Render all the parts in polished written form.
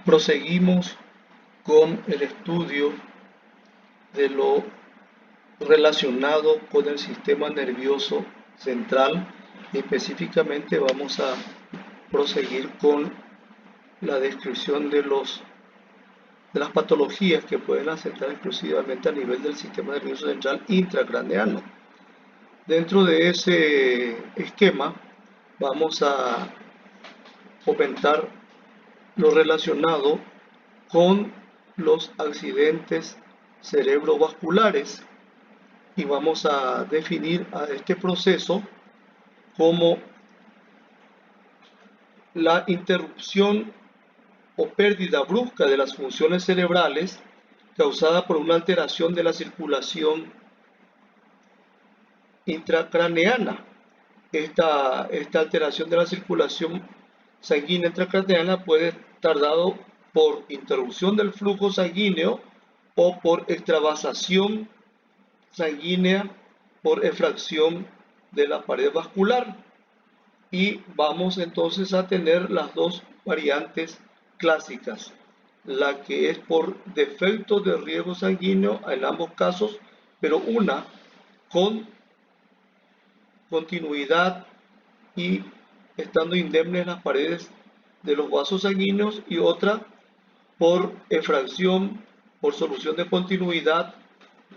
Proseguimos con el estudio de lo relacionado con el sistema nervioso central. Específicamente vamos a proseguir con la descripción de las patologías que pueden afectar exclusivamente a nivel del sistema nervioso central intracraneano. Dentro de ese esquema vamos a comentar lo relacionado con los accidentes cerebrovasculares y vamos a definir a este proceso como la interrupción o pérdida brusca de las funciones cerebrales causada por una alteración de la circulación intracraneana. Esta alteración de la circulación sanguínea intracraneana puede estar dado por interrupción del flujo sanguíneo o por extravasación sanguínea por efracción de la pared vascular. Y vamos entonces a tener las dos variantes clásicas, la que es por defecto de riego sanguíneo en ambos casos, pero una con continuidad y estando indemnes las paredes de los vasos sanguíneos, y otra por efracción, por solución de continuidad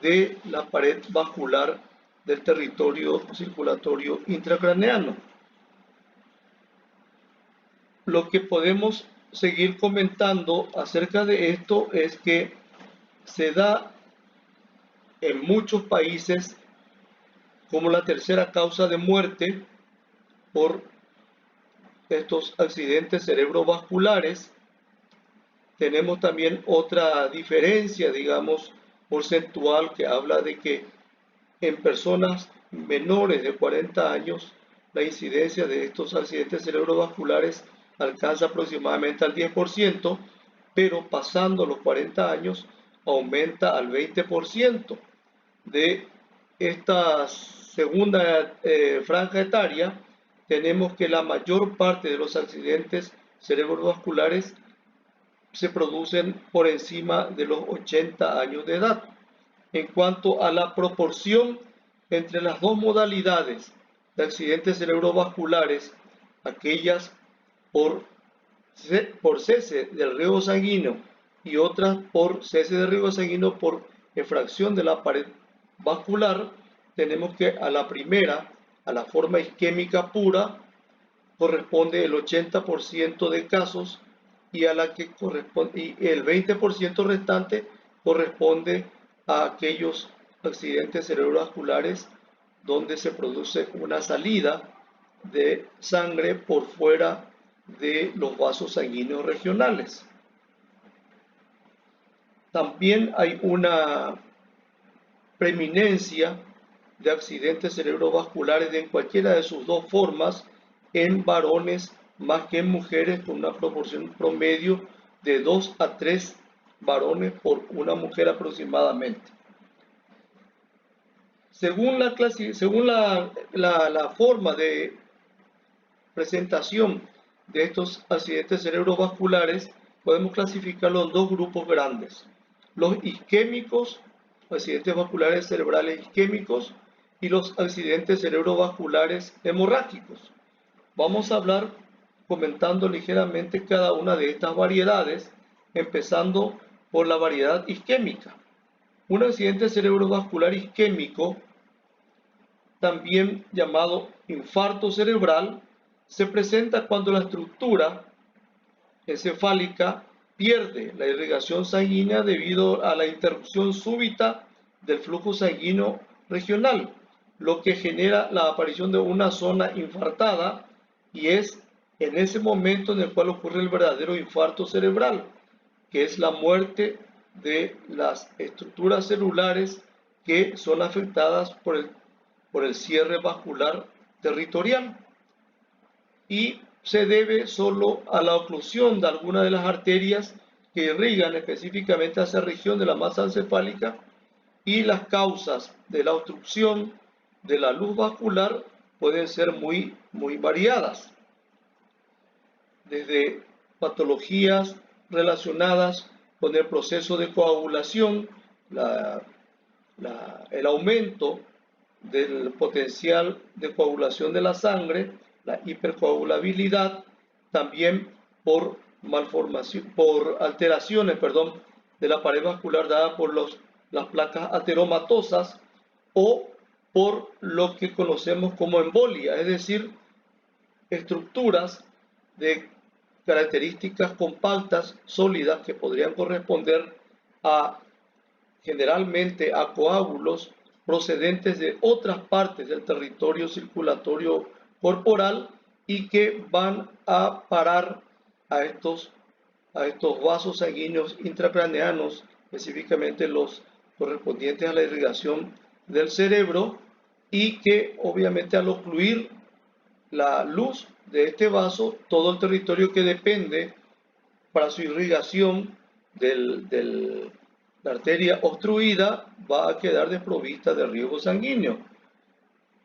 de la pared vascular del territorio circulatorio intracraneano. Lo que podemos seguir comentando acerca de esto es que se da en muchos países como la tercera causa de muerte por estos accidentes cerebrovasculares. Tenemos también otra diferencia, digamos, porcentual, que habla de que en personas menores de 40 años la incidencia de estos accidentes cerebrovasculares alcanza aproximadamente al 10%, pero pasando los 40 años aumenta al 20%. De esta segunda franja etaria, tenemos que la mayor parte de los accidentes cerebrovasculares se producen por encima de los 80 años de edad. En cuanto a la proporción entre las dos modalidades de accidentes cerebrovasculares, aquellas por cese del riego sanguíneo y otras por cese de riego sanguíneo por efracción de la pared vascular, tenemos que a la primera, a la forma isquémica pura, corresponde el 80% de casos, y a la que corresponde, y el 20% restante corresponde a aquellos accidentes cerebrovasculares donde se produce una salida de sangre por fuera de los vasos sanguíneos regionales. También hay una preeminencia de accidentes cerebrovasculares en cualquiera de sus dos formas en varones más que en mujeres, con una proporción promedio de 2 a 3 varones por una mujer aproximadamente. Según la forma de presentación de estos accidentes cerebrovasculares, podemos clasificarlos en dos grupos grandes: los isquémicos, accidentes vasculares cerebrales isquémicos, y los accidentes cerebrovasculares hemorrágicos. Vamos a hablar comentando ligeramente cada una de estas variedades, empezando por la variedad isquémica. Un accidente cerebrovascular isquémico, también llamado infarto cerebral, se presenta cuando la estructura encefálica pierde la irrigación sanguínea debido a la interrupción súbita del flujo sanguíneo regional, lo que genera la aparición de una zona infartada, y es en ese momento en el cual ocurre el verdadero infarto cerebral, que es la muerte de las estructuras celulares que son afectadas por el cierre vascular territorial, y se debe solo a la oclusión de alguna de las arterias que irrigan específicamente a esa región de la masa encefálica, y las causas de la obstrucción de la luz vascular pueden ser muy variadas, desde patologías relacionadas con el proceso de coagulación, el aumento del potencial de coagulación de la sangre, la hipercoagulabilidad, también por malformación, por alteraciones, de la pared vascular dada por las placas ateromatosas o por lo que conocemos como embolia, es decir, estructuras de características compactas, sólidas, que podrían corresponder a generalmente a coágulos procedentes de otras partes del territorio circulatorio corporal y que van a parar a estos vasos sanguíneos intracraneanos, específicamente los correspondientes a la irrigación del cerebro, y que obviamente al ocluir la luz de este vaso, todo el territorio que depende para su irrigación de la arteria obstruida va a quedar desprovista de riego sanguíneo.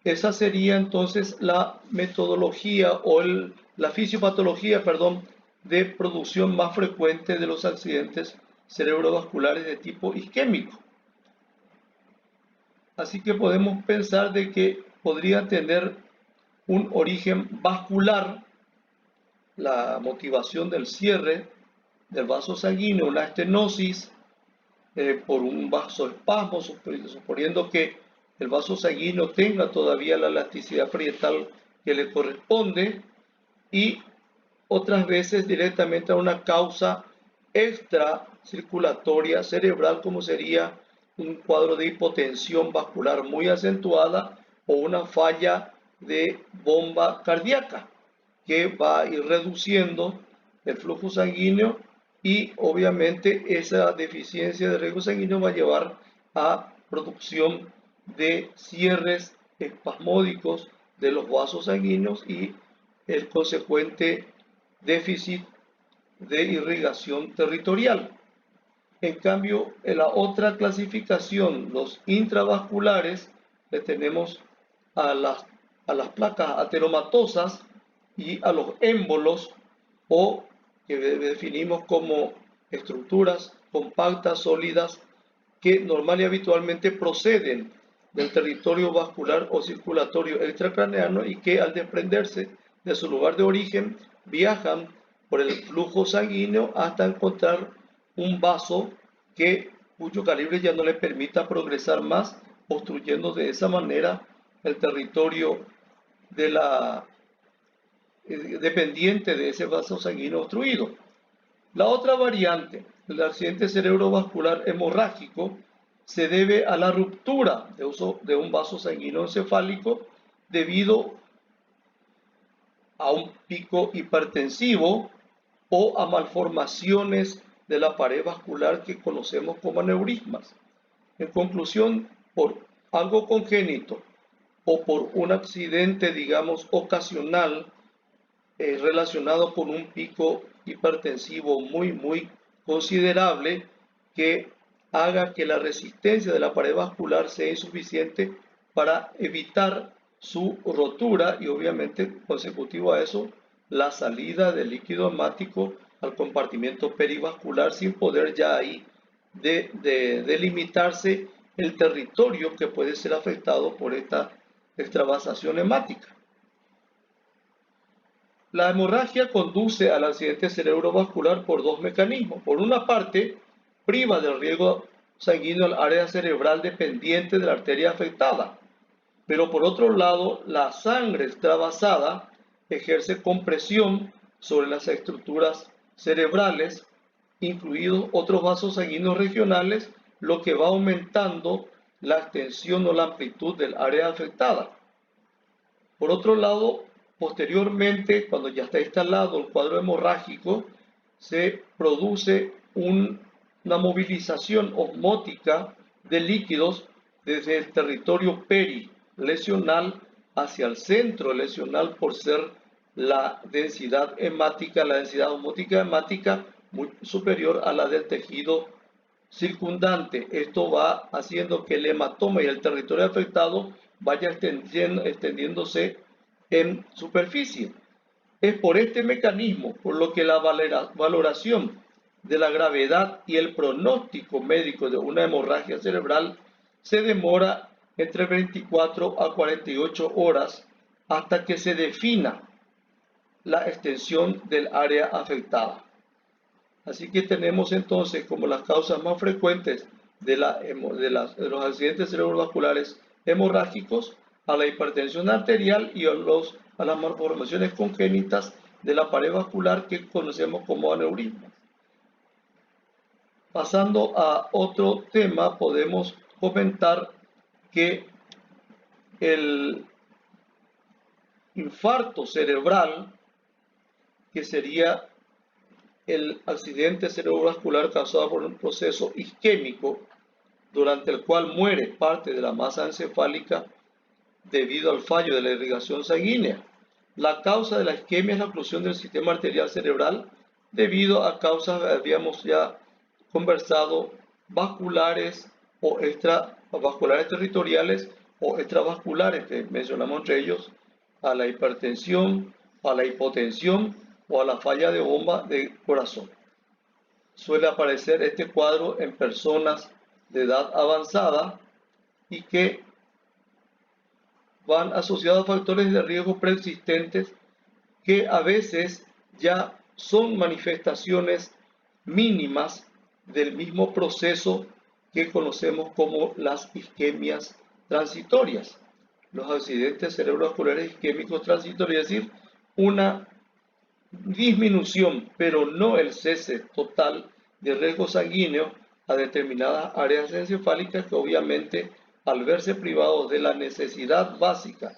Esa sería entonces la metodología o la fisiopatología, de producción más frecuente de los accidentes cerebrovasculares de tipo isquémico. Así que podemos pensar de que podría tener un origen vascular la motivación del cierre del vaso sanguíneo, una estenosis por un vasoespasmo, suponiendo que el vaso sanguíneo tenga todavía la elasticidad parietal que le corresponde, y otras veces directamente a una causa extracirculatoria cerebral, como sería un cuadro de hipotensión vascular muy acentuada o una falla de bomba cardíaca que va a ir reduciendo el flujo sanguíneo, y obviamente esa deficiencia de riego sanguíneo va a llevar a producción de cierres espasmódicos de los vasos sanguíneos y el consecuente déficit de irrigación territorial. En cambio, en la otra clasificación, los intravasculares, le tenemos a las placas ateromatosas y a los émbolos, o que definimos como estructuras compactas, sólidas, que normal y habitualmente proceden del territorio vascular o circulatorio extracraneano y que al desprenderse de su lugar de origen viajan por el flujo sanguíneo hasta encontrar un vaso cuyo calibre ya no le permita progresar más, obstruyendo de esa manera el territorio dependiente de ese vaso sanguíneo obstruido. La otra variante, el accidente cerebrovascular hemorrágico, se debe a la ruptura de un vaso sanguíneo encefálico debido a un pico hipertensivo o a malformaciones de la pared vascular que conocemos como aneurismas. En conclusión, por algo congénito o por un accidente, digamos, ocasional relacionado con un pico hipertensivo muy considerable que haga que la resistencia de la pared vascular sea insuficiente para evitar su rotura, y obviamente consecutivo a eso la salida del líquido hemático al compartimento perivascular, sin poder ya ahí delimitarse el territorio que puede ser afectado por esta extravasación hemática. La hemorragia conduce al accidente cerebrovascular por dos mecanismos. Por una parte, priva del riego sanguíneo al área cerebral dependiente de la arteria afectada, pero por otro lado, la sangre extravasada ejerce compresión sobre las estructuras cerebrales, incluidos otros vasos sanguíneos regionales, lo que va aumentando la extensión o la amplitud del área afectada. Por otro lado, posteriormente, cuando ya está instalado el cuadro hemorrágico, se produce una movilización osmótica de líquidos desde el territorio perilesional hacia el centro lesional, por ser la densidad hemática, la densidad osmótica hemática muy superior a la del tejido circundante. Esto va haciendo que el hematoma y el territorio afectado vaya extendiéndose en superficie. Es por este mecanismo por lo que la valoración de la gravedad y el pronóstico médico de una hemorragia cerebral se demora entre 24 a 48 horas hasta que se defina la extensión del área afectada. Así que tenemos entonces como las causas más frecuentes de los accidentes cerebrovasculares hemorrágicos a la hipertensión arterial y a las malformaciones congénitas de la pared vascular que conocemos como aneurismas. Pasando a otro tema, podemos comentar que el infarto cerebral, que sería el accidente cerebrovascular causado por un proceso isquémico, durante el cual muere parte de la masa encefálica debido al fallo de la irrigación sanguínea. La causa de la isquemia es la oclusión del sistema arterial cerebral debido a causas, habíamos ya conversado, vasculares o extravasculares territoriales o extravasculares, que mencionamos entre ellos a la hipertensión, a la hipotensión o a la falla de bomba de corazón. Suele aparecer este cuadro en personas de edad avanzada y que van asociados a factores de riesgo preexistentes que a veces ya son manifestaciones mínimas del mismo proceso que conocemos como las isquemias transitorias. Los accidentes cerebrovasculares isquémicos transitorios, es decir, una disminución, pero no el cese total de riesgo sanguíneo a determinadas áreas encefálicas que obviamente al verse privados de la necesidad básica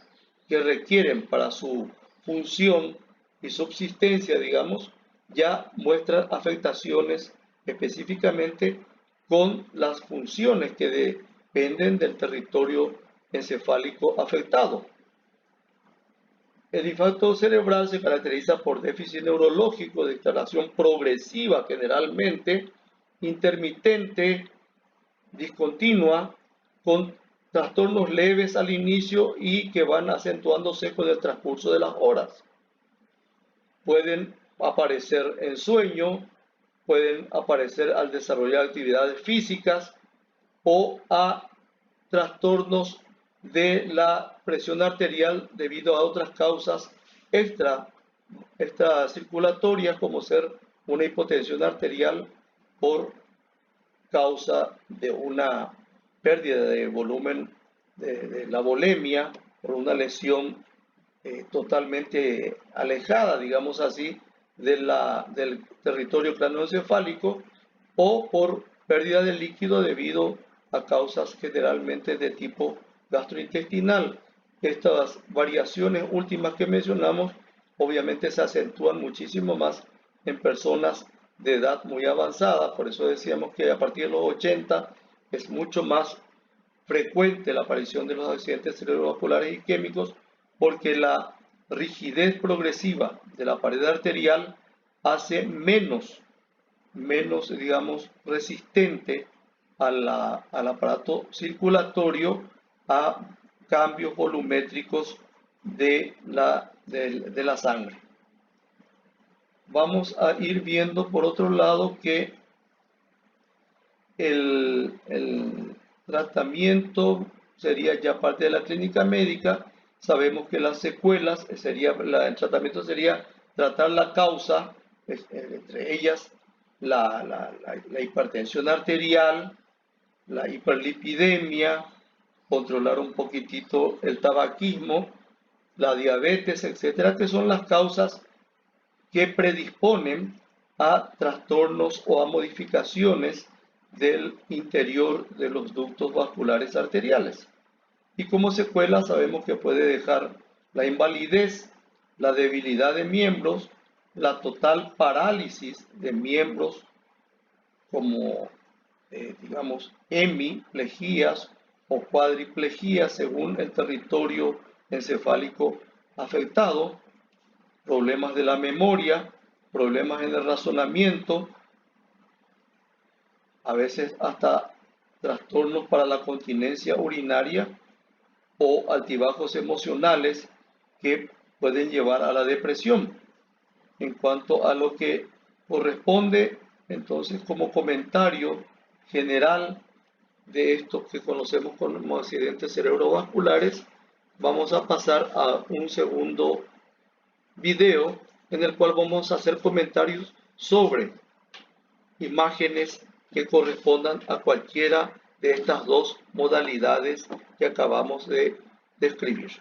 que requieren para su función y subsistencia, digamos, ya muestran afectaciones específicamente con las funciones que dependen del territorio encefálico afectado. El infarto cerebral se caracteriza por déficit neurológico de instalación progresiva, generalmente intermitente, discontinua, con trastornos leves al inicio y que van acentuándose con el transcurso de las horas. Pueden aparecer en sueño, pueden aparecer al desarrollar actividades físicas o a trastornos de la presión arterial debido a otras causas extracirculatorias como ser una hipotensión arterial por causa de una pérdida de volumen de la volemia, por una lesión totalmente alejada, digamos así, del territorio craneoencefálico o por pérdida de líquido debido a causas generalmente de tipo gastrointestinal. Estas variaciones últimas que mencionamos obviamente se acentúan muchísimo más en personas de edad muy avanzada, por eso decíamos que a partir de los 80 es mucho más frecuente la aparición de los accidentes cerebrovasculares isquémicos porque la rigidez progresiva de la pared arterial hace menos, digamos, resistente al aparato circulatorio a cambios volumétricos de la sangre. Vamos a ir viendo por otro lado que el tratamiento sería ya parte de la clínica médica. Sabemos que las secuelas, el tratamiento sería tratar la causa, entre ellas la hipertensión arterial, la hiperlipidemia, controlar un poquitito el tabaquismo, la diabetes, etcétera, que son las causas que predisponen a trastornos o a modificaciones del interior de los ductos vasculares arteriales. Y como secuela sabemos que puede dejar la invalidez, la debilidad de miembros, la total parálisis de miembros como, digamos, hemiplejías o cuadriplejías según el territorio encefálico afectado, problemas de la memoria, problemas en el razonamiento, a veces hasta trastornos para la continencia urinaria o altibajos emocionales que pueden llevar a la depresión. En cuanto a lo que corresponde Entonces, como comentario general de esto que conocemos como accidentes cerebrovasculares, vamos a pasar a un segundo video en el cual vamos a hacer comentarios sobre imágenes que correspondan a cualquiera de estas dos modalidades que acabamos de describir.